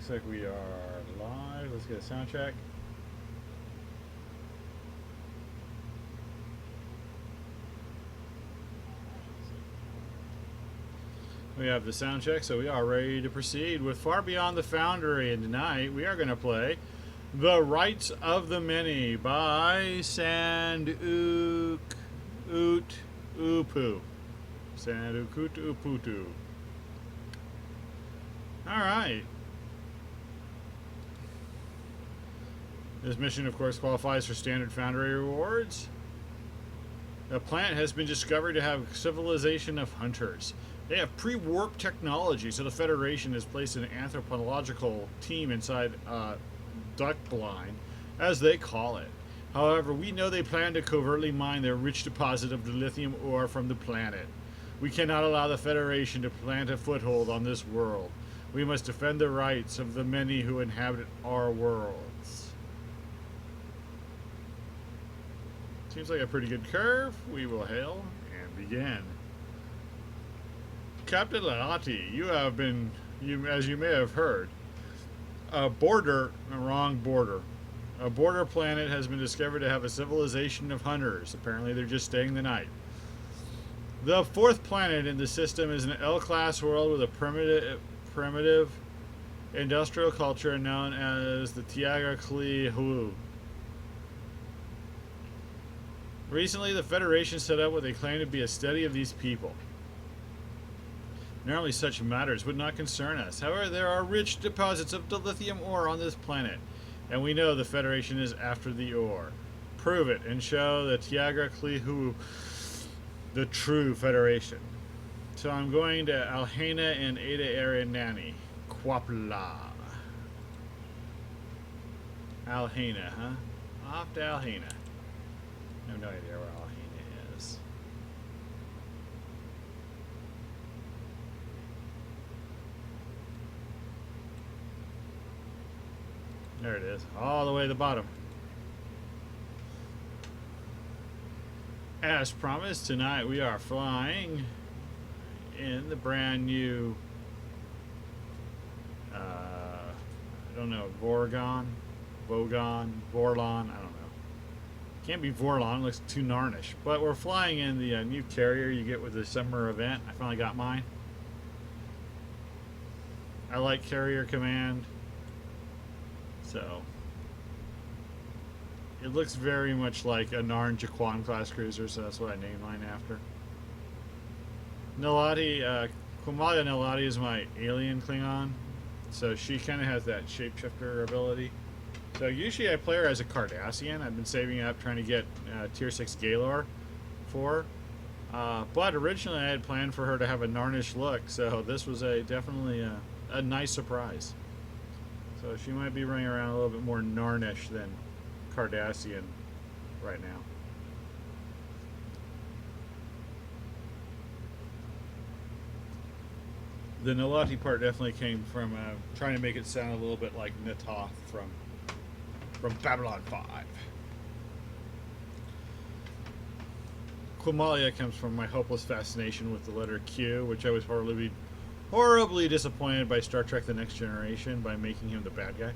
looks like we are live. Let's get a sound check. We have the sound check, so we are ready to proceed with Far Beyond the Foundry. And tonight we are going to play The Rights of the Many by sandukutupu. Sandukutupu. Alright. This mission, of course, qualifies for standard Foundry rewards. The planet has been discovered to have a civilization of hunters. They have pre-warp technology, so the Federation has placed an anthropological team inside duck blind, as they call it. However, we know they plan to covertly mine their rich deposit of the lithium ore from the planet. We cannot allow the Federation to plant a foothold on this world. We must defend the rights of the many who inhabit our worlds. Seems like a pretty good curve. We will hail and begin. Captain Lanati, you have been, as you may have heard, a border planet has been discovered to have a civilization of hunters. Apparently they're just staying the night. The fourth planet in the system is an L-class world with a primitive industrial culture known as the Tiaga Kli Hu. Recently, the Federation set up what they claim to be a study of these people. Normally such matters would not concern us. However, there are rich deposits of dilithium ore on this planet, and we know the Federation is after the ore. Prove it and show the Tiaga Kli Hu the true Federation. So I'm going to Alhena and Ada Aranani. Quapla. Alhena, huh? Off to Alhena. I have no idea where Alhena is. There it is, all the way to the bottom. As promised, tonight we are flying in the brand new, I don't know, Vorlon, I don't know. Can't be Vorlon, looks too Narnish. But we're flying in the new carrier you get with the summer event. I finally got mine. I like carrier command. So it looks very much like a Narn Jaquan class cruiser, so that's what I named mine after. Nalati, Qumalia Nalati is my alien Klingon, so she kind of has that shapeshifter ability. So usually I play her as a Cardassian. I've been saving up trying to get Tier 6 Gaylor for her. But originally I had planned for her to have a Narnish look, so this was definitely a nice surprise. So she might be running around a little bit more Narnish than Cardassian right now. The Nalati part definitely came from trying to make it sound a little bit like Natoth from Babylon 5. Quamalia comes from my hopeless fascination with the letter Q, which I was horribly disappointed by Star Trek The Next Generation by making him the bad guy.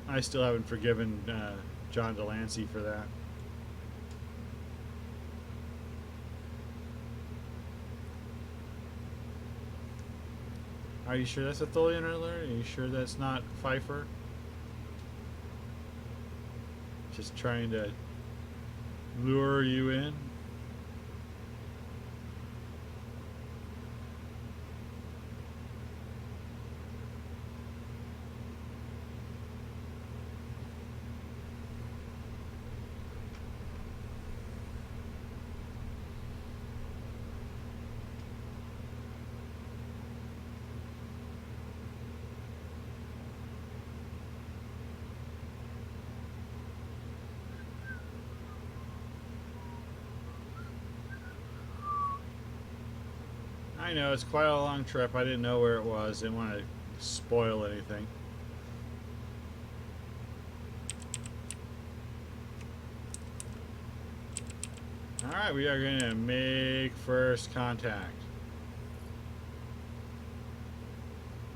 I still haven't forgiven John Delancey for that. Are you sure that's a Tholian alert? Are you sure that's not Pfeiffer? Just trying to lure you in? I know, it's quite a long trip. I didn't know where it was. Didn't want to spoil anything. Alright, we are going to make first contact.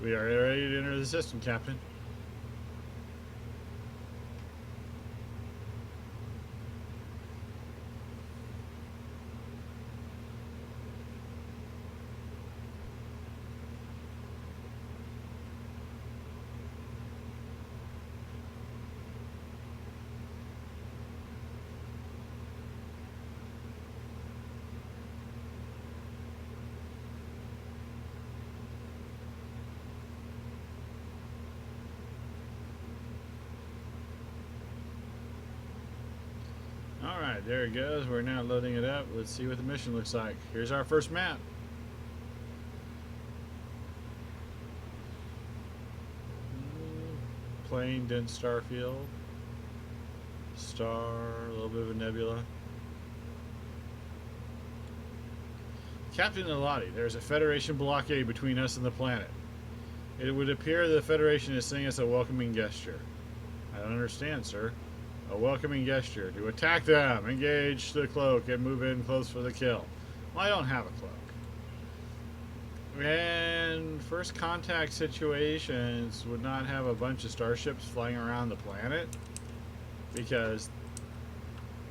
We are ready to enter the system, Captain. Alright, there it goes. We're now loading it up. Let's see what the mission looks like. Here's our first map. Plain, dense star field. Star, a little bit of a nebula. Captain Elati, there's a Federation blockade between us and the planet. It would appear the Federation is sending us a welcoming gesture. I don't understand, sir. A welcoming gesture to attack them, engage the cloak, and move in close for the kill. Well, I don't have a cloak. And first contact situations would not have a bunch of starships flying around the planet, because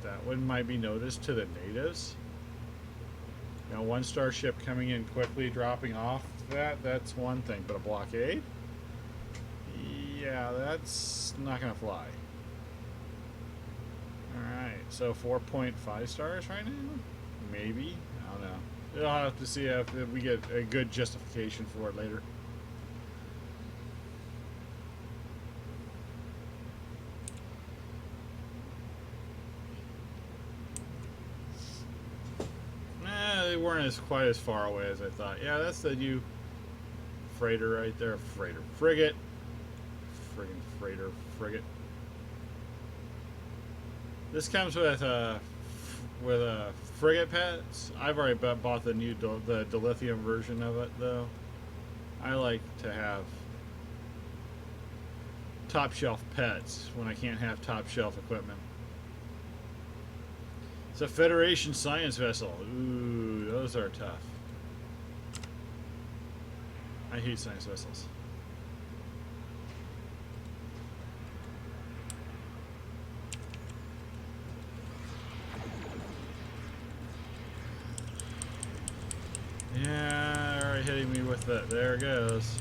that one might be noticed to the natives. You know, one starship coming in quickly, dropping off that's one thing, but a blockade? Yeah, that's not gonna fly. Alright, so 4.5 stars right now? Maybe? I don't know. I'll have to see if we get a good justification for it later. They weren't quite as far away as I thought. Yeah, that's the new freighter right there. Freighter. Frigate. Friggin' freighter. Frigate. This comes with frigate pets. I've already bought the new the dilithium version of it, though. I like to have top shelf pets when I can't have top shelf equipment. It's a Federation science vessel. Ooh, those are tough. I hate science vessels. Yeah, already hitting me with that. There it goes.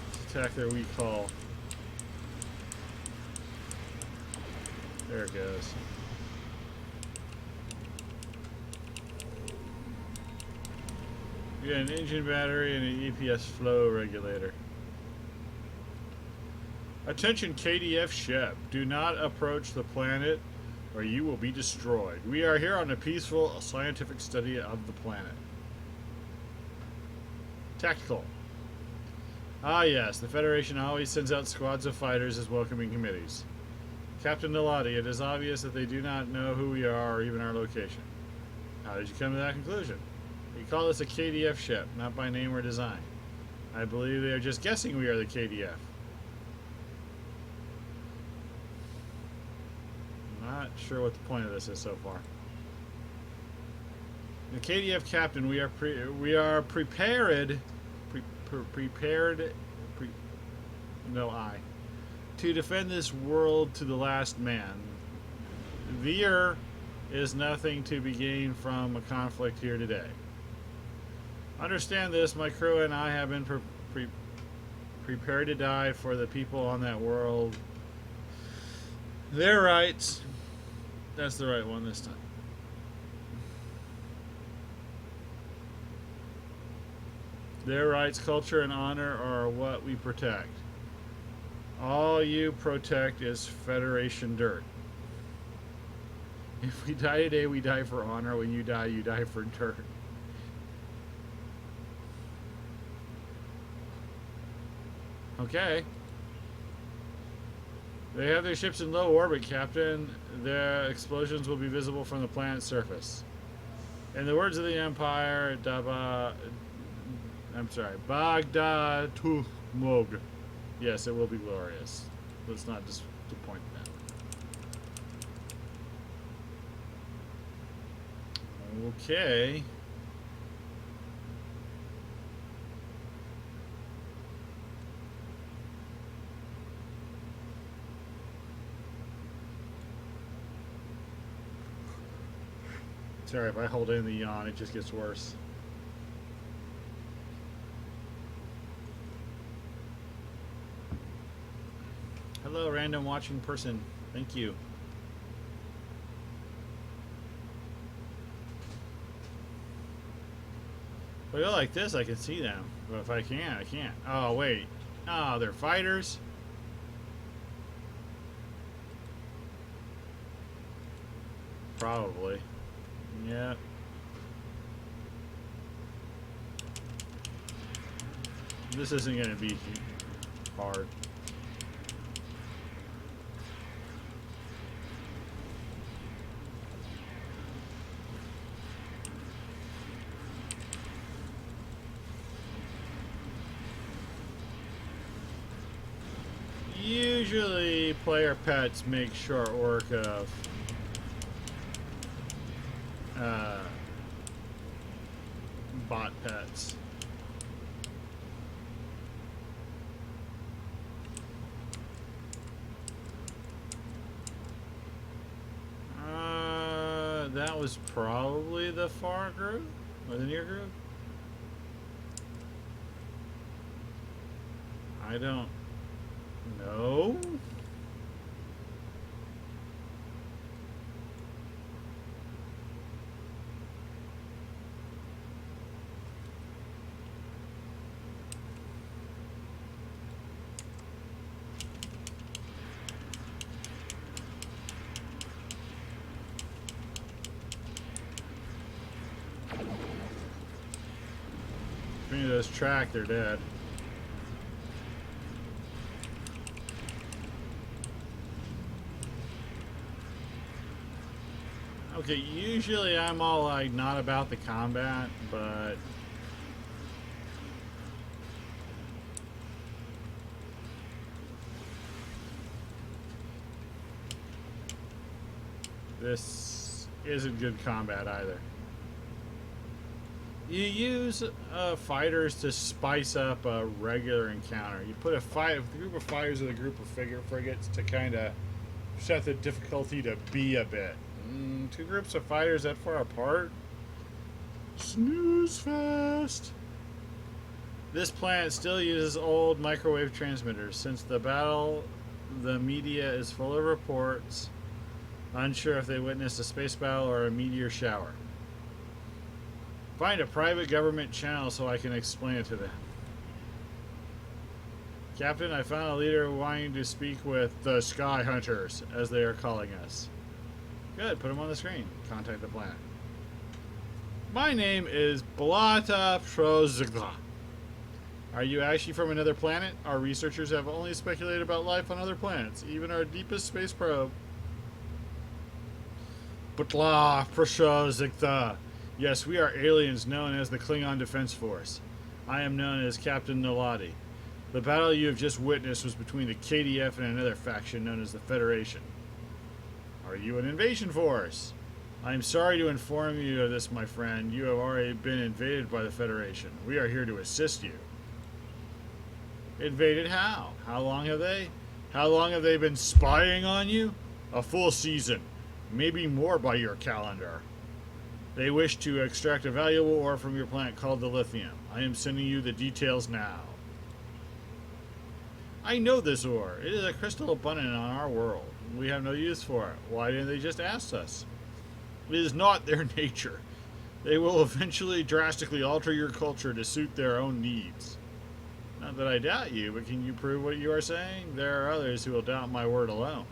Let's attack their weak hull. There it goes. We got an engine battery and an EPS flow regulator. Attention KDF ship. Do not approach the planet or you will be destroyed. We are here on a peaceful scientific study of the planet. Tactical. Ah yes, the Federation always sends out squads of fighters as welcoming committees. Captain Nalati, it is obvious that they do not know who we are or even our location. How did you come to that conclusion? We call this a KDF ship, not by name or design. I believe they are just guessing we are the KDF. Not sure what the point of this is so far. The KDF captain, we are prepared to defend this world to the last man. Veer is nothing to be gained from a conflict here today. Understand this, my crew and I have been prepared to die for the people on that world. Their rights. That's the right one this time. Their rights, culture, and honor are what we protect. All you protect is Federation dirt. If we die today, we die for honor. When you die for dirt. Okay. They have their ships in low orbit, Captain. Their explosions will be visible from the planet's surface. In the words of the Empire, Baghdad Tuhmog. Yes, it will be glorious. Let's not disappoint them. Okay. Sorry, if I hold in the yawn, it just gets worse. Hello, random watching person. Thank you. If I go like this, I can see them. But if I can't, I can't. Oh, wait. Oh, they're fighters? Probably. Yeah. This isn't going to be hard. Usually, player pets make short work of bot pets. That was probably the far group or the near group. I don't know. If any of those track, they're dead. Okay, usually I'm all like not about the combat, but this isn't good combat either. You use fighters to spice up a regular encounter. You put a group of fighters with a group of frigates to kind of set the difficulty to be a bit. Two groups of fighters that far apart? Snooze fest! This planet still uses old microwave transmitters. Since the battle, the media is full of reports, unsure if they witnessed a space battle or a meteor shower. Find a private government channel so I can explain it to them. Captain, I found a leader wanting to speak with the Sky Hunters, as they are calling us. Good, put them on the screen. Contact the planet. My name is Blata Prozgla. Are you actually from another planet? Our researchers have only speculated about life on other planets, even our deepest space probe. Butla Prozgla. Yes, we are aliens known as the Klingon Defense Force. I am known as Captain Naladi. The battle you have just witnessed was between the KDF and another faction known as the Federation. Are you an invasion force? I am sorry to inform you of this, my friend. You have already been invaded by the Federation. We are here to assist you. Invaded how? How long have they? How long have they been spying on you? A full season. Maybe more by your calendar. They wish to extract a valuable ore from your planet called the lithium. I am sending you the details now. I know this ore. It is a crystal abundant on our world. We have no use for it. Why didn't they just ask us? It is not their nature. They will eventually drastically alter your culture to suit their own needs. Not that I doubt you, but can you prove what you are saying? There are others who will doubt my word alone.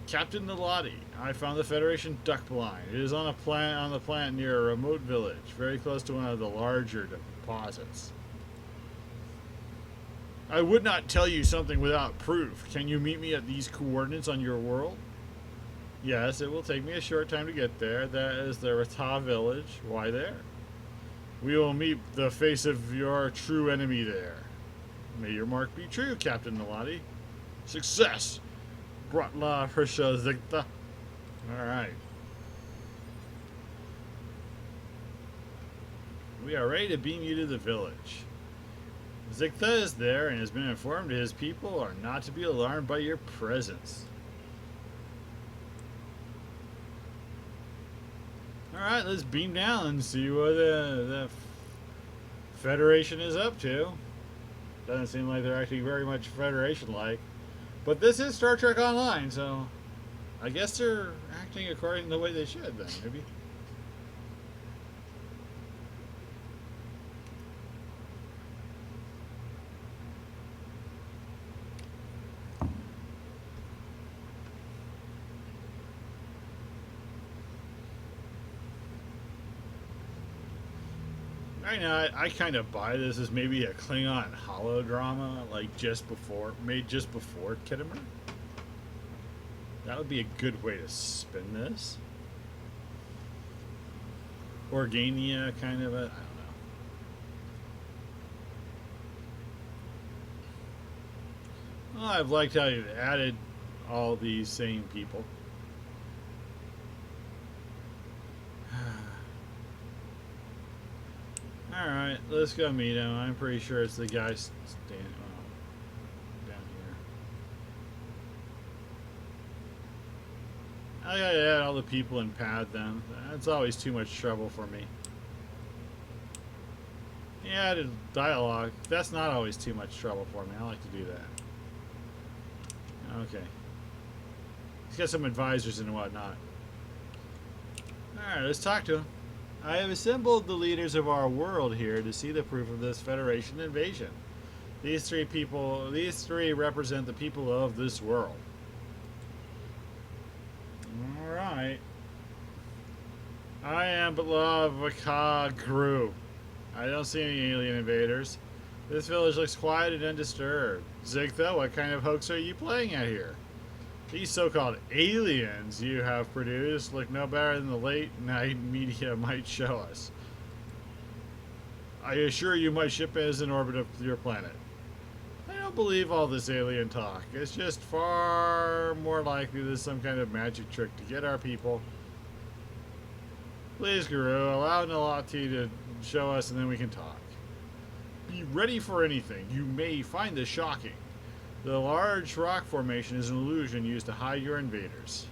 Captain Naladi, I found the Federation duck blind. It is on the planet near a remote village, very close to one of the larger deposits. I would not tell you something without proof. Can you meet me at these coordinates on your world? Yes, it will take me a short time to get there. That is the Rata village. Why there? We will meet the face of your true enemy there. May your mark be true, Captain Naladi. Success! Bratla Hersha Zigta. Alright. We are ready to beam you to the village. Zigta is there and has been informed his people are not to be alarmed by your presence. Alright, let's beam down and see what the Federation is up to. Doesn't seem like they're acting very much Federation-like. But this is Star Trek Online, so I guess they're acting according to the way they should then, maybe. Right now, I kind of buy this as maybe a Klingon holodrama, like made just before Kittimer. That would be a good way to spin this. Organia, kind of a, I don't know. Well, I've liked how you've added all these same people. Alright, let's go meet him. I'm pretty sure it's the guy standing down here. I gotta add all the people and pad them. That's always too much trouble for me. Yeah, added dialogue. That's not always too much trouble for me. I like to do that. Okay. He's got some advisors and whatnot. Alright, let's talk to him. I have assembled the leaders of our world here to see the proof of this Federation invasion. These three represent the people of this world. Alright. I am Belavaka Gru. I don't see any alien invaders. This village looks quiet and undisturbed. Zigtha, what kind of hoax are you playing at here? These so-called aliens you have produced look no better than the late-night media might show us. I assure you my ship is in orbit of your planet. I don't believe all this alien talk. It's just far more likely there's some kind of magic trick to get our people. Please, Guru, allow Nalati to show us and then we can talk. Be ready for anything. You may find this shocking. The large rock formation is an illusion used to hide your invaders.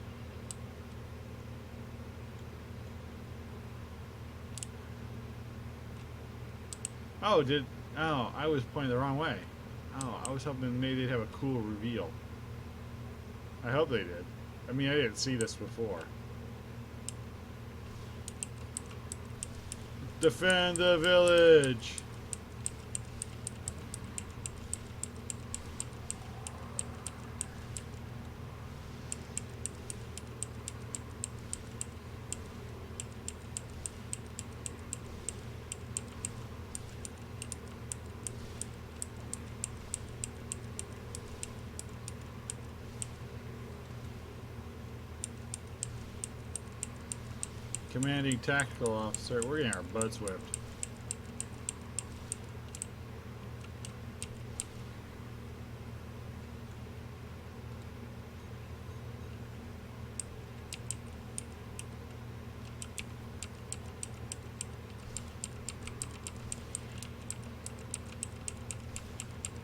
Oh, I was pointing the wrong way. Oh, I was hoping maybe they'd have a cool reveal. I hope they did. I mean, I didn't see this before. Defend the village! Commanding tactical officer. We're getting our butts whipped.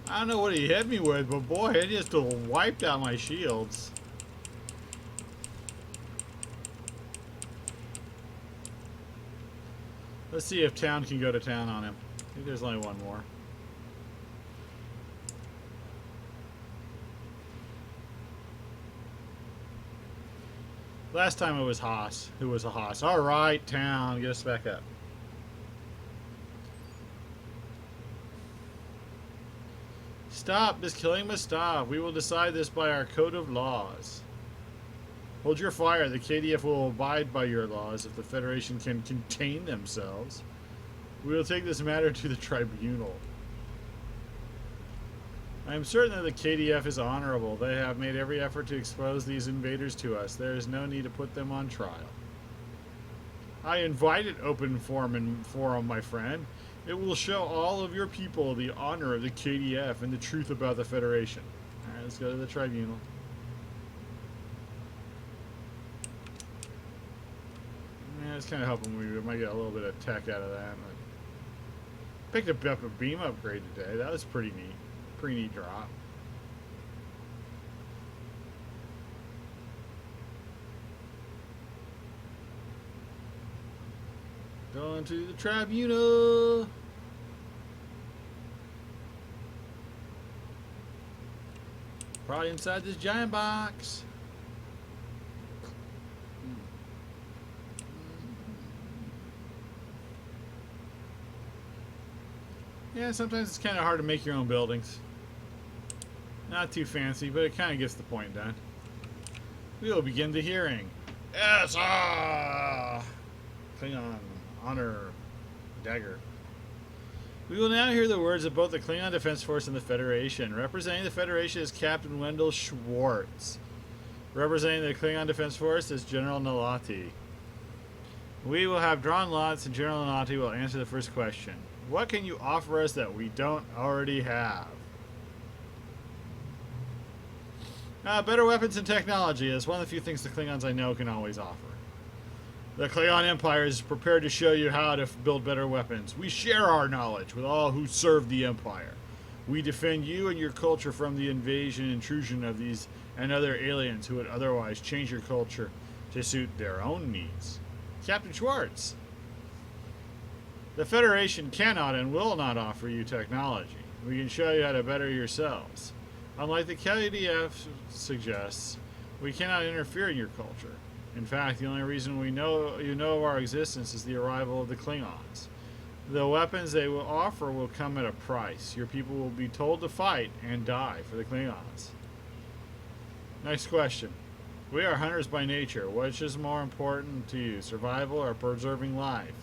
I don't know what he hit me with, but boy, it just wiped out my shields. Let's see if town can go to town on him. I think there's only one more. Last time it was Haas. Who was a Haas? Alright, town. Get us back up. Stop. This killing must stop. We will decide this by our code of laws. Hold your fire. The KDF will abide by your laws if the Federation can contain themselves. We will take this matter to the tribunal. I am certain that the KDF is honorable. They have made every effort to expose these invaders to us. There is no need to put them on trial. I invited open forum, my friend. It will show all of your people the honor of the KDF and the truth about the Federation. Alright, let's go to the tribunal. I was kind of hoping we might get a little bit of tech out of that. Picked up a beam upgrade today. That was pretty neat. Pretty neat drop. Going to the tribunal. Probably inside this giant box. Yeah, sometimes it's kind of hard to make your own buildings. Not too fancy, but it kind of gets the point done. We will begin the hearing. Yes, Klingon, honor, dagger. We will now hear the words of both the Klingon Defense Force and the Federation. Representing the Federation is Captain Wendell Schwartz. Representing the Klingon Defense Force is General Nalati. We will have drawn lots, and General Nalati will answer the first question. What can you offer us that we don't already have? Better weapons and technology is one of the few things the Klingons I know can always offer. The Klingon Empire is prepared to show you how to build better weapons. We share our knowledge with all who serve the Empire. We defend you and your culture from the invasion and intrusion of these and other aliens who would otherwise change your culture to suit their own needs. Captain Schwartz. The Federation cannot and will not offer you technology. We can show you how to better yourselves. Unlike the KDF suggests, we cannot interfere in your culture. In fact, the only reason you know of our existence is the arrival of the Klingons. The weapons they will offer will come at a price. Your people will be told to fight and die for the Klingons. Next question. We are hunters by nature. Which is more important to you, survival or preserving life?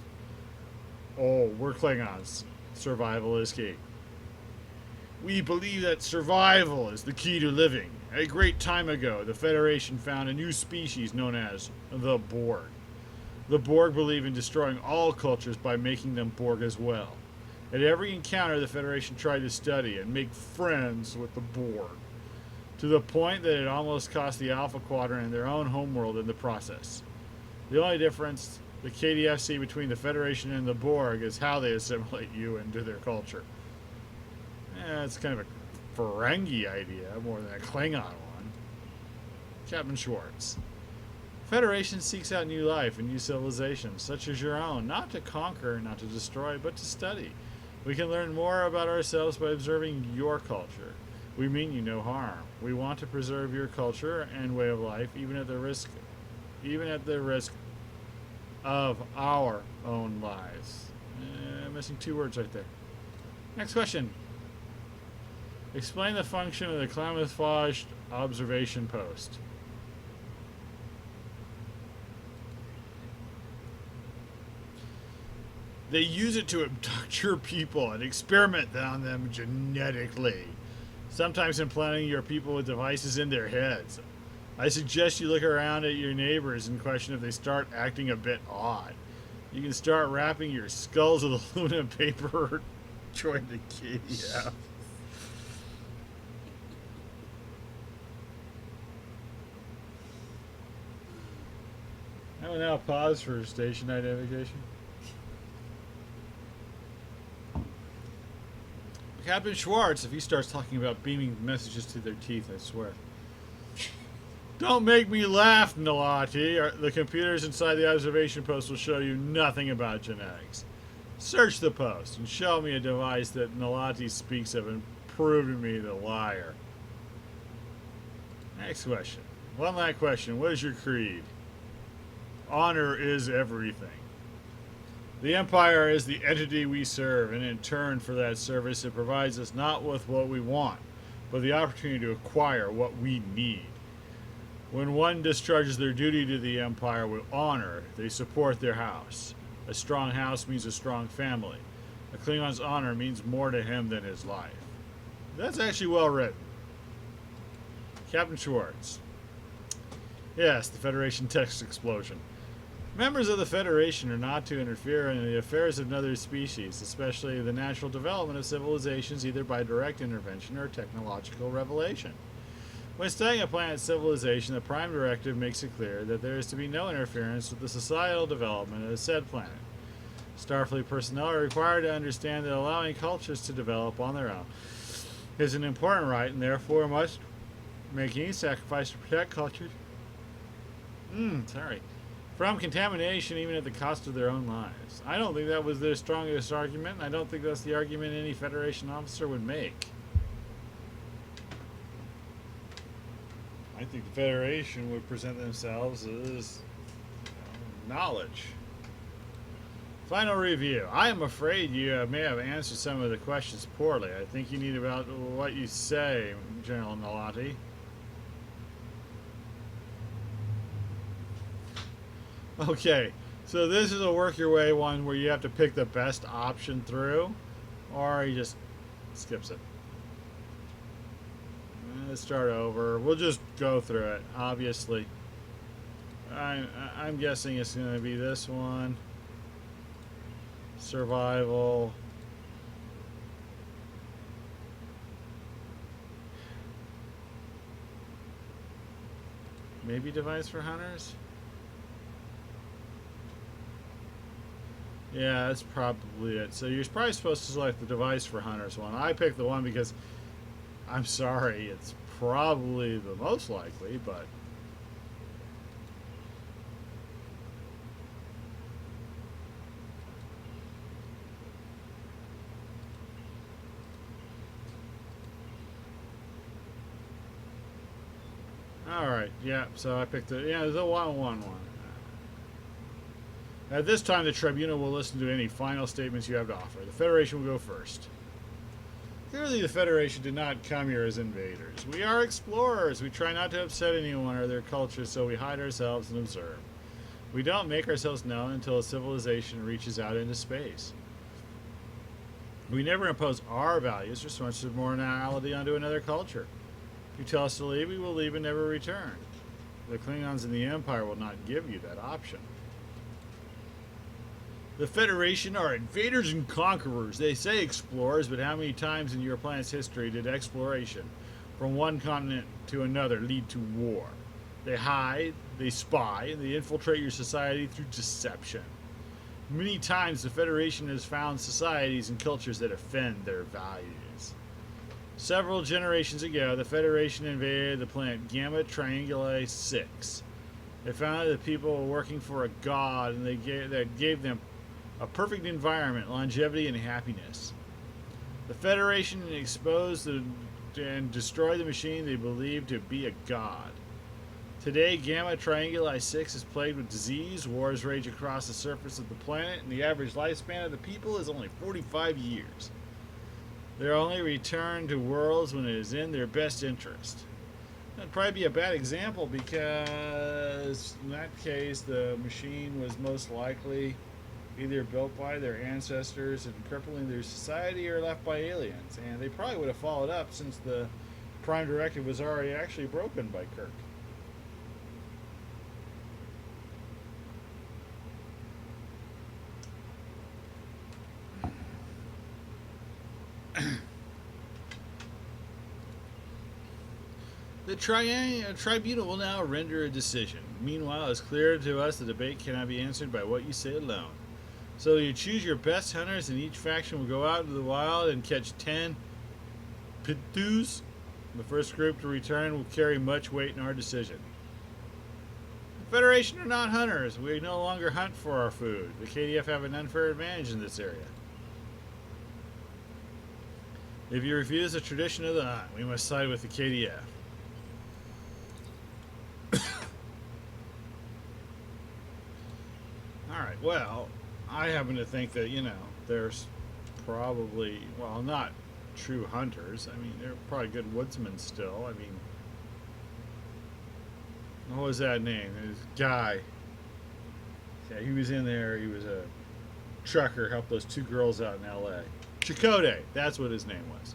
Oh, we're Klingons. Survival is key. We believe that survival is the key to living. A great time ago, the Federation found a new species known as the Borg. The Borg believe in destroying all cultures by making them Borg as well. At every encounter, the Federation tried to study and make friends with the Borg, to the point that it almost cost the Alpha Quadrant their own homeworld in the process. The only difference the KDF see between the Federation and the Borg is how they assimilate you into their culture. It's kind of a Ferengi idea more than a Klingon one. Captain Schwartz. Federation seeks out new life and new civilizations, such as your own, not to conquer, not to destroy, but to study. We can learn more about ourselves by observing your culture. We mean you no harm. We want to preserve your culture and way of life, even at the risk of our own lives. Missing two words right there. Next question. Explain the function of the camouflaged observation post. They use it to abduct your people and experiment on them genetically, sometimes implanting your people with devices in their heads. I suggest you look around at your neighbors and question if they start acting a bit odd. You can start wrapping your skulls with aluminum paper or join the KDF. I will now pause for station identification. Captain Schwartz, if he starts talking about beaming messages to their teeth, I swear. Don't make me laugh, Nalati. The computers inside the observation post will show you nothing about genetics. Search the post and show me a device that Nalati speaks of and prove to me the liar. Next question. One last question. What is your creed? Honor is everything. The Empire is the entity we serve, and in turn for that service, it provides us not with what we want, but the opportunity to acquire what we need. When one discharges their duty to the Empire with honor, they support their house. A strong house means a strong family. A Klingon's honor means more to him than his life. That's actually well written. Captain Schwartz. Yes, the Federation text explosion. Members of the Federation are not to interfere in the affairs of another species, especially the natural development of civilizations, either by direct intervention or technological revelation. When studying a planet's civilization, the Prime Directive makes it clear that there is to be no interference with the societal development of the said planet. Starfleet personnel are required to understand that allowing cultures to develop on their own is an important right, and therefore must make any sacrifice to protect cultures. from contamination even at the cost of their own lives. I don't think that was their strongest argument, and I don't think that's the argument any Federation officer would make. I think the Federation would present themselves as knowledge. Final review. I am afraid you may have answered some of the questions poorly. I think you need about what you say, General Nalati. Okay, so this is a work your way one where you have to pick the best option through, or he just skips it. Let's start over. We'll just go through it, obviously. I'm guessing it's going to be this one. Survival. Maybe device for hunters? Yeah, that's probably it. So you're probably supposed to select the device for hunters one. I picked the one because, I'm sorry, it's probably the most likely, but alright, yeah, so I picked the 1-1-1. At this time, the Tribunal will listen to any final statements you have to offer. The Federation will go first. Clearly, the Federation did not come here as invaders. We are explorers. We try not to upset anyone or their culture, so we hide ourselves and observe. We don't make ourselves known until a civilization reaches out into space. We never impose our values or sorts of morality onto another culture. If you tell us to leave, we will leave and never return. The Klingons in the Empire will not give you that option. The Federation are invaders and conquerors. They say explorers, but how many times in your planet's history did exploration from one continent to another lead to war? They hide, they spy, and they infiltrate your society through deception. Many times the Federation has found societies and cultures that offend their values. Several generations ago, the Federation invaded the planet Gamma Trianguli 6. They found that the people were working for a god, and that gave them a perfect environment, longevity, and happiness. The Federation exposed and destroyed the machine they believed to be a god. Today, Gamma Trianguli 6 is plagued with disease, wars rage across the surface of the planet, and the average lifespan of the people is only 45 years. They only return to worlds when it is in their best interest. That'd probably be a bad example because, in that case, the machine was most likely either built by their ancestors and crippling their society or left by aliens. And they probably would have followed up since the Prime Directive was already actually broken by Kirk. The Tribunal will now render a decision. Meanwhile, it's clear to us the debate cannot be answered by what you say alone. So you choose your best hunters, and each faction will go out into the wild and catch 10 pitus. The first group to return will carry much weight in our decision. The Federation are not hunters. We no longer hunt for our food. The KDF have an unfair advantage in this area. If you refuse the tradition of the hunt, we must side with the KDF. Alright, well, I happen to think that, there's probably, well, not true hunters. I mean, they're probably good woodsmen still. I mean, what was that name? This guy. Yeah, he was in there. He was a trucker, helped those two girls out in L.A. Chakotay, that's what his name was.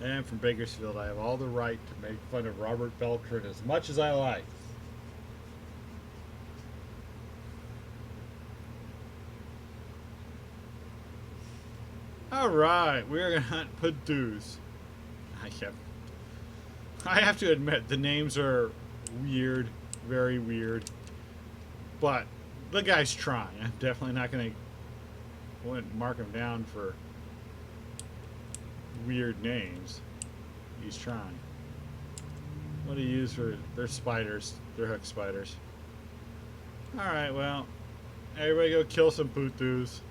And from Bakersfield, I have all the right to make fun of Robert Beltran as much as I like. Alright, we're going to hunt Padus. I have to admit, the names are weird, very weird. But the guy's trying. I'm definitely not going to I wouldn't mark him down for weird names. He's trying. What do you use for... They're spiders. They're hook spiders. Alright, well. Everybody go kill some putus.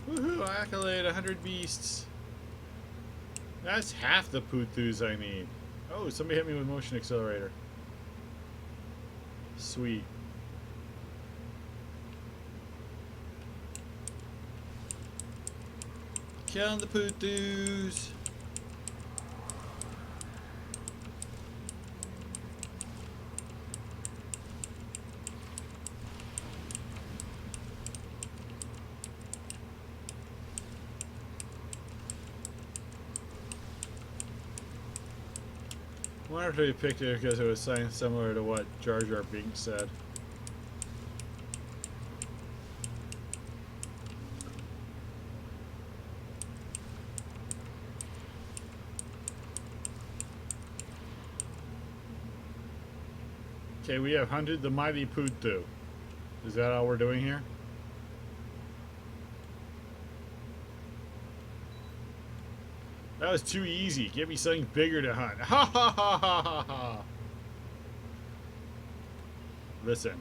Woohoo! Accolade 100 beasts. That's half the putus I need. Oh, somebody hit me with motion accelerator. Sweet. Killing the putus. I wonder if they picked it because it was similar to what Jar Jar Binks said. Okay, we have hunted the mighty Putu. Is that all we're doing here? That was too easy. Give me something bigger to hunt. Ha ha ha ha ha ha. Listen,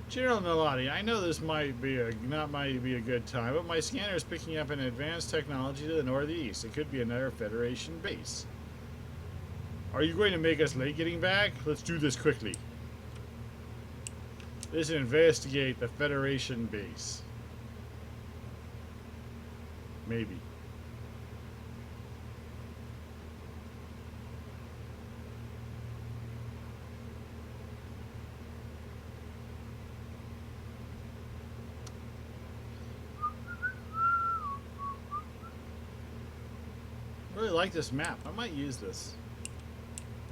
General Nalati, I know this might be a good time, but my scanner is picking up an advanced technology to the northeast. It could be another Federation base. Are you going to make us late getting back? Let's do this quickly. Let's investigate the Federation base. Maybe. I really like this map. I might use this.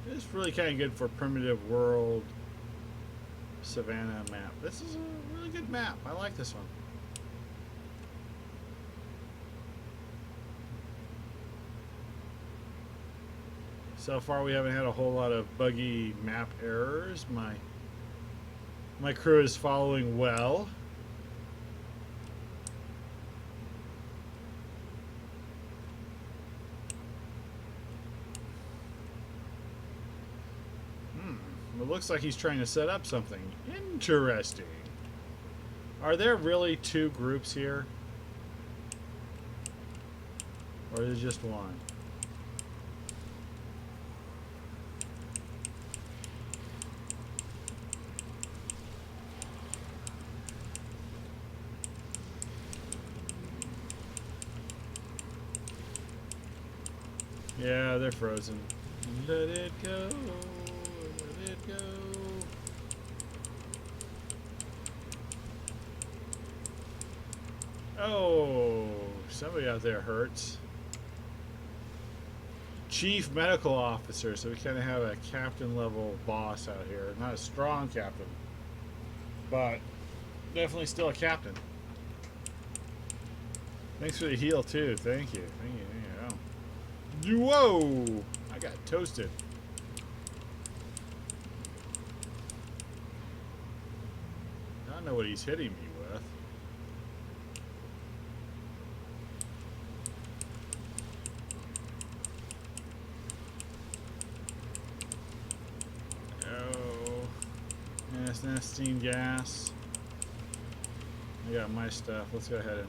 It's really kind of good for primitive world savannah map. This is a really good map. I like this one. So far we haven't had a whole lot of buggy map errors. My crew is following well. It looks like he's trying to set up something. Interesting. Are there really two groups here? Or is it just one? Yeah, they're frozen. Let it go. Let it go. Oh, somebody out there hurts. Chief Medical Officer, so we kind of have a captain level boss out here. Not a strong captain, but definitely still a captain. Thanks for the heal too. Thank you. Thank you. Thank you. Oh. Whoa! I got toasted. I don't know what he's hitting me with. Oh. Nesting gas. I got my stuff. Let's go ahead and...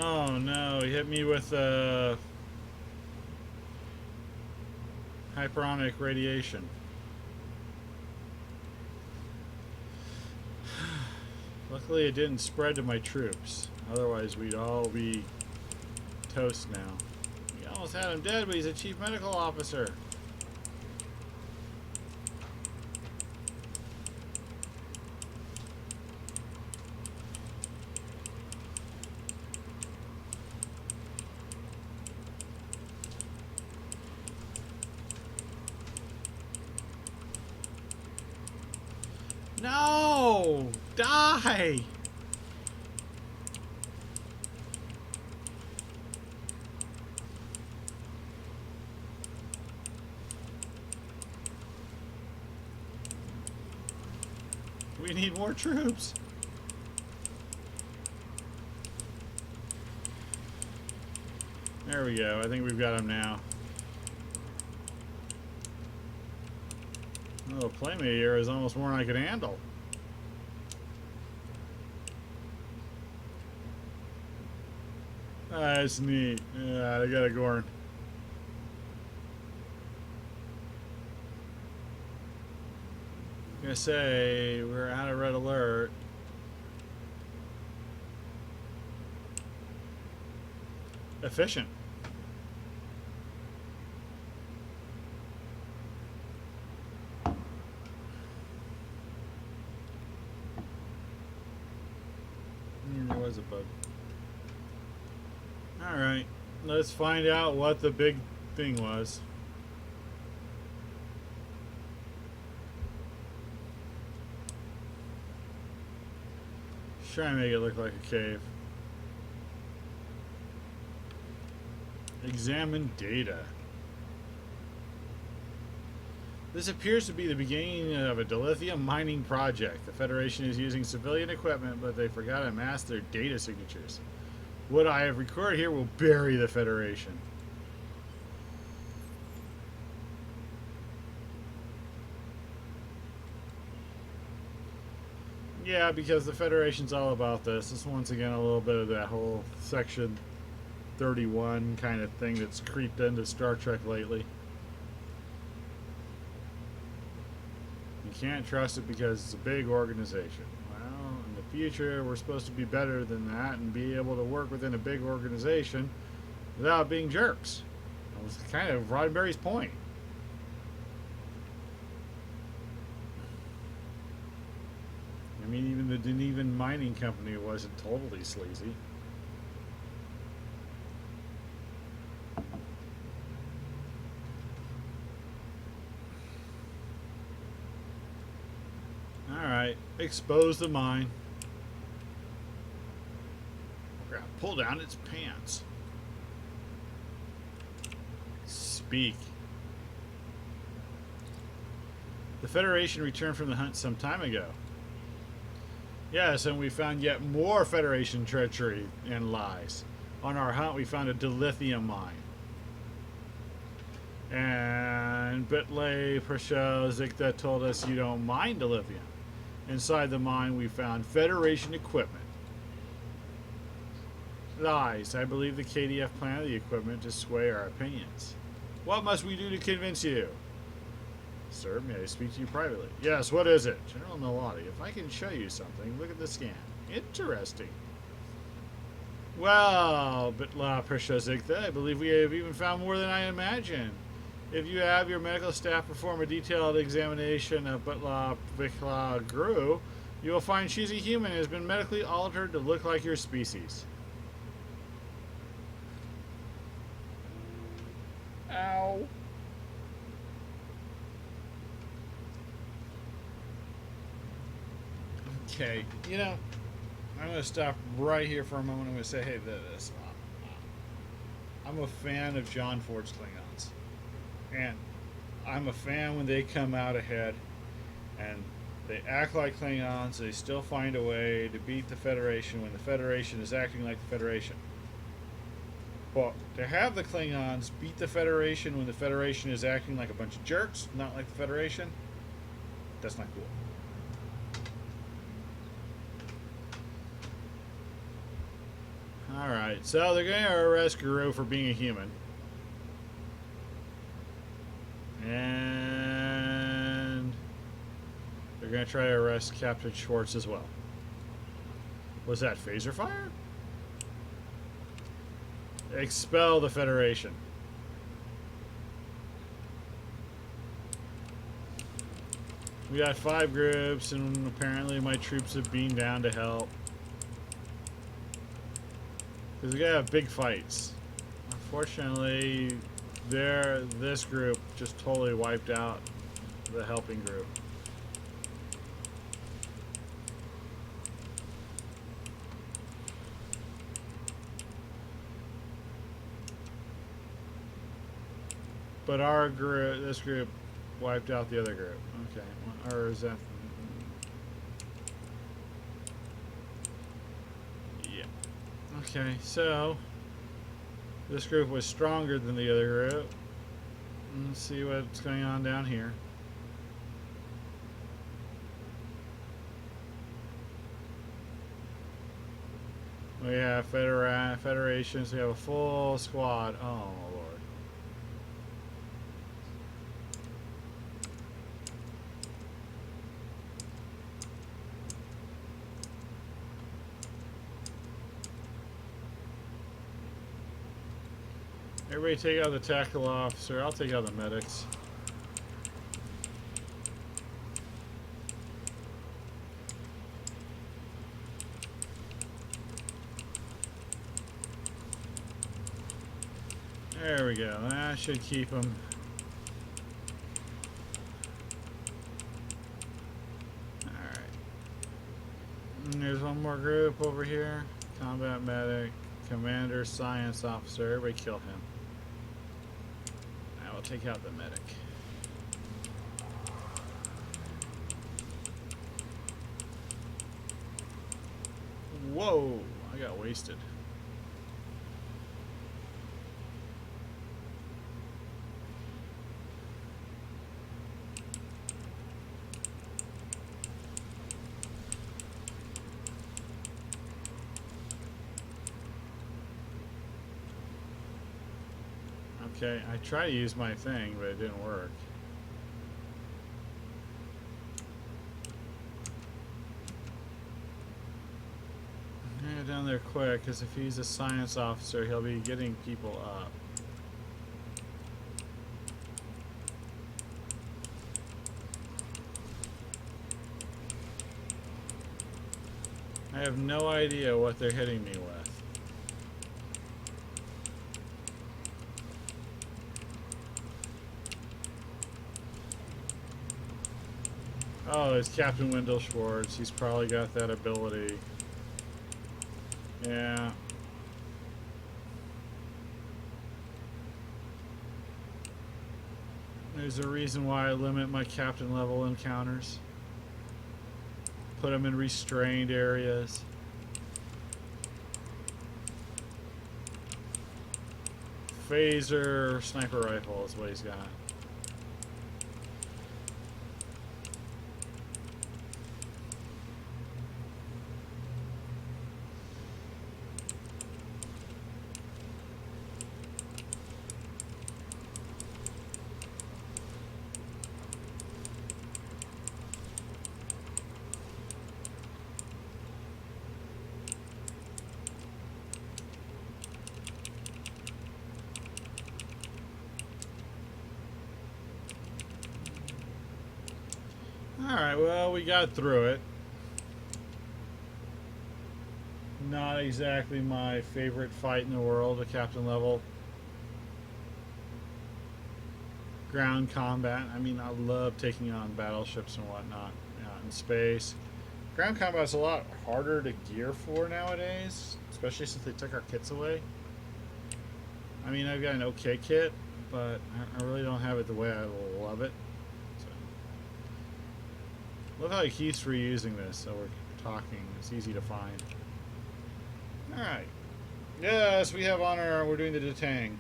Oh no, he hit me with hyperonic radiation. Luckily it didn't spread to my troops. Otherwise we'd all be toast now. We almost had him dead, but he's a chief medical officer. Die! We need more troops. There we go. I think we've got them now. Oh, the playmate here is almost more than I could handle. That's neat. Yeah, I got a Gorn. I'm gonna say we're out of red alert. Efficient. There was a bug. Alright, let's find out what the big thing was. Try and make it look like a cave. Examine data. This appears to be the beginning of a dilithium mining project. The Federation is using civilian equipment, but they forgot to mask their data signatures. What I have recorded here will bury the Federation. Yeah, because the Federation's all about this. This is once again a little bit of that whole Section 31 kind of thing that's creeped into Star Trek lately. You can't trust it because it's a big organization. Well, in the future, we're supposed to be better than that and be able to work within a big organization without being jerks. That was kind of Roddenberry's point. I mean, even the Denevan Mining Company wasn't totally sleazy. Alright, expose the mine. We're gonna pull down its pants. Speak. The Federation returned from the hunt some time ago. Yes, and we found yet more Federation treachery and lies. On our hunt, we found a dilithium mine. And Bitley Prasho Zikta told us you don't mine dilithium. Inside the mine, we found Federation equipment. Lies. I believe the KDF planted the equipment to sway our opinions. What must we do to convince you? Sir, may I speak to you privately? Yes, what is it? General Nalati, if I can show you something, look at the scan. Interesting. Well, Bitla Prashazikta, I believe we have even found more than I imagined. If you have your medical staff perform a detailed examination of Bitla Vikla Gru, you will find she's a human and has been medically altered to look like your species. Ow. Okay, you know, I'm going to stop right here for a moment. I'm going to say, hey, this. I'm a fan of John Ford's Klingons. And I'm a fan when they come out ahead and they act like Klingons. They still find a way to beat the Federation when the Federation is acting like the Federation. But to have the Klingons beat the Federation when the Federation is acting like a bunch of jerks, not like the Federation, that's not cool. Alright, so they're going to arrest Guru for being a human. And they're going to try to arrest Captain Schwartz as well. Was that phaser fire? Expel the Federation. We got 5 groups, and apparently my troops have been down to help. Because we gotta have big fights. Unfortunately, this group just totally wiped out the helping group. But our group, this group, wiped out the other group. Okay, or is that? Yeah. Okay, so this group was stronger than the other group. Let's see what's going on down here. We have federations. We have a full squad. Oh Lord. Everybody take out the tactical officer. I'll take out the medics. There we go. That should keep them. Alright. And there's one more group over here. Combat medic, commander, science officer. Everybody kill him. I will take out the medic. Whoa! I got wasted. Okay, I tried to use my thing, but it didn't work. Get down there quick, because if he's a science officer, he'll be getting people up. I have no idea what they're hitting me with. Oh, it's Captain Wendell Schwartz. He's probably got that ability. Yeah. There's a reason why I limit my captain level encounters. Put them in restrained areas. Phaser, sniper rifle is what he's got. Alright, well, we got through it. Not exactly my favorite fight in the world, a captain level. Ground combat. I mean, I love taking on battleships and whatnot out in space. Ground combat's a lot harder to gear for nowadays, especially since they took our kits away. I mean, I've got an okay kit, but I really don't have it the way I love it. Love how he keeps reusing this, so we're talking. It's easy to find. Alright. Yes, we have honor. We're doing the detang.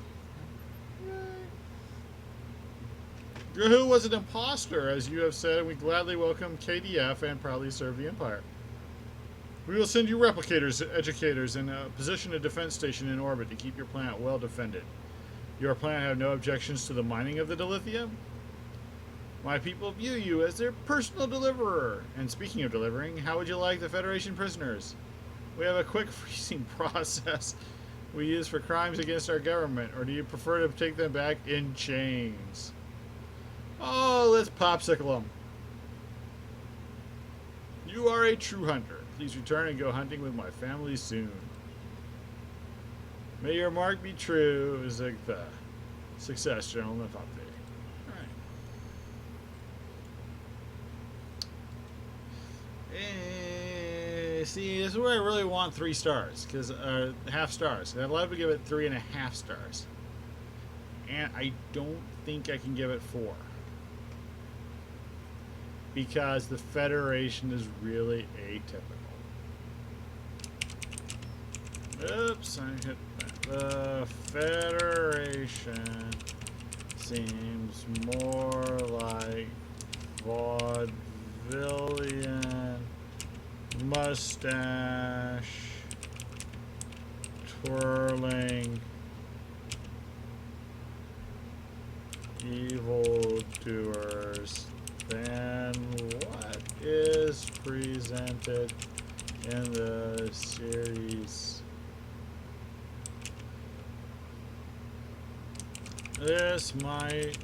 Who was an imposter, as you have said, and we gladly welcome KDF and proudly serve the Empire. We will send you replicators, educators, and a position a defense station in orbit to keep your planet well defended. Your planet have no objections to the mining of the dilithium? My people view you as their personal deliverer. And speaking of delivering, how would you like the Federation prisoners? We have a quick freezing process we use for crimes against our government, or do you prefer to take them back in chains? Oh, let's popsicle them. You are a true hunter. Please return and go hunting with my family soon. May your mark be true, Zigtha. Success, General Nefante. See, this is where I really want 3 stars, because half stars. I'd love to give it 3.5 stars. and I don't think I can give it 4. Because the Federation is really atypical. Oops, I hit that. The Federation seems more like vaudevillian, mustache twirling evildoers than what is presented in the series. This might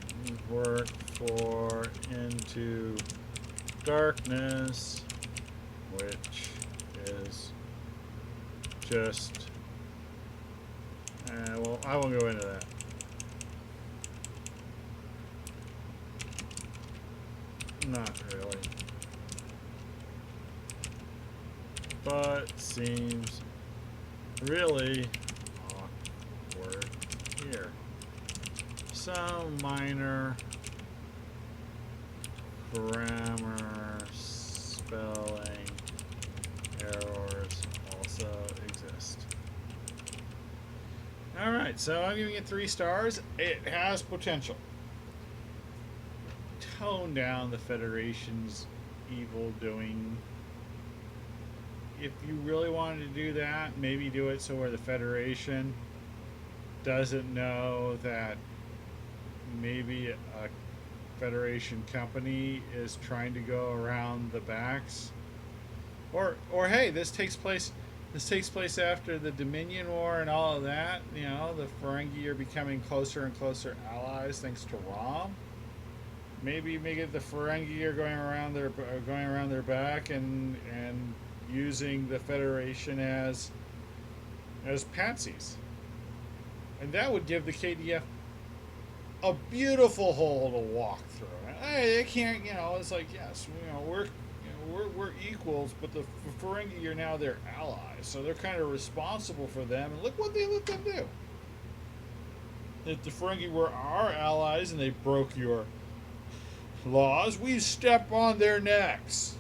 work for Into Darkness, which is just well, I won't go into that. Not really. But seems really awkward here. Some minor grammar spelling errors also exist. Alright, so I'm giving it 3 stars. It has potential. Tone down the Federation's evil doing. If you really wanted to do that, maybe do it so where the Federation doesn't know that maybe a Federation company is trying to go around the backs. Or hey, this takes place after the Dominion War and all of that. You know, the Ferengi are becoming closer and closer allies thanks to Rom. Maybe make it the Ferengi are going around their back and using the Federation as patsies, and that would give the KDF a beautiful hole to walk through. Hey, they can't, you know. It's like, yes, you know, we're equals, but the Ferengi are now their allies, so they're kind of responsible for them. And look what they let them do. If the Ferengi were our allies and they broke your laws, we step on their necks.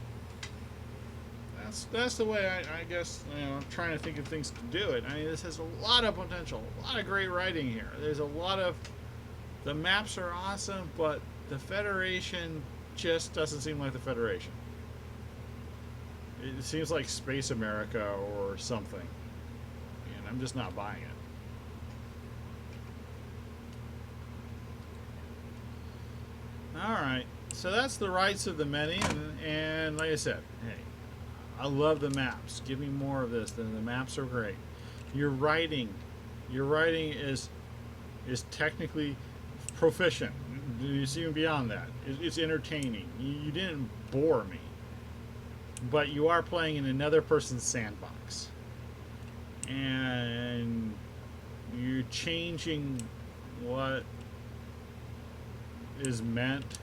That's the way I guess, you know, I'm trying to think of things to do it. I mean, this has a lot of potential, a lot of great writing here. There's a lot of, the maps are awesome, but the Federation just doesn't seem like the Federation. It seems like Space America or something, and I'm just not buying it. Alright, so that's the rights of the many, and like I said, hey, I love the maps. Give me more of this. The maps are great. Your writing is technically proficient. It's even beyond that. It's entertaining. You didn't bore me, but you are playing in another person's sandbox, and you're changing what is meant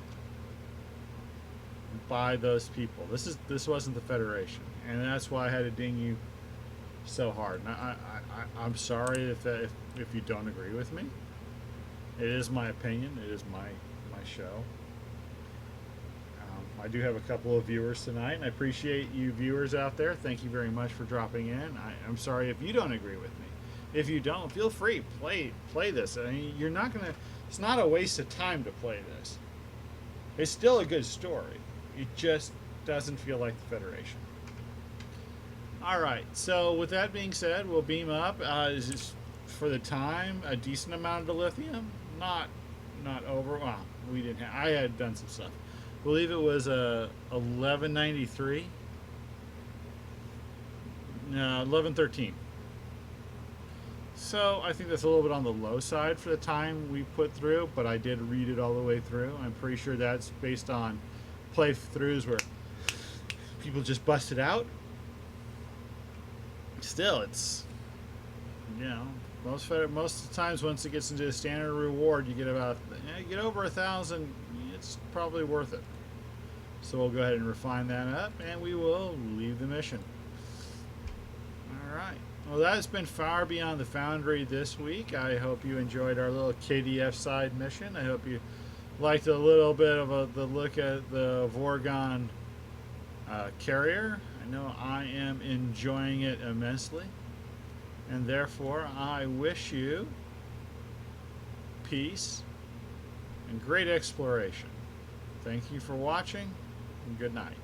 by those people. This wasn't the Federation, and that's why I had to ding you so hard. And I'm sorry if you don't agree with me. It is my opinion. It is my show. I do have a couple of viewers tonight, and I appreciate you viewers out there. Thank you very much for dropping in. I'm sorry if you don't agree with me. If you don't, feel free, play this. I mean, you're not gonna. It's not a waste of time to play this. It's still a good story. It just doesn't feel like the Federation. Alright, so with that being said, we'll beam up. Is this, for the time, a decent amount of dilithium? Not over. Well, we didn't have. I had done some stuff. I believe it was 1193. No, 1113. So I think that's a little bit on the low side for the time we put through, but I did read it all the way through. I'm pretty sure that's based on playthroughs where people just bust it out. Still, it's, you know, most of the times once it gets into a standard reward, you get about, you get over 1,000. It's probably worth it. So we'll go ahead and refine that up, and we will leave the mission. All right. Well, that has been Far Beyond the Foundry this week. I hope you enjoyed our little KDF side mission. I hope you liked a little bit of the look at the Vorgon carrier. I know I am enjoying it immensely. And therefore, I wish you peace and great exploration. Thank you for watching, and good night.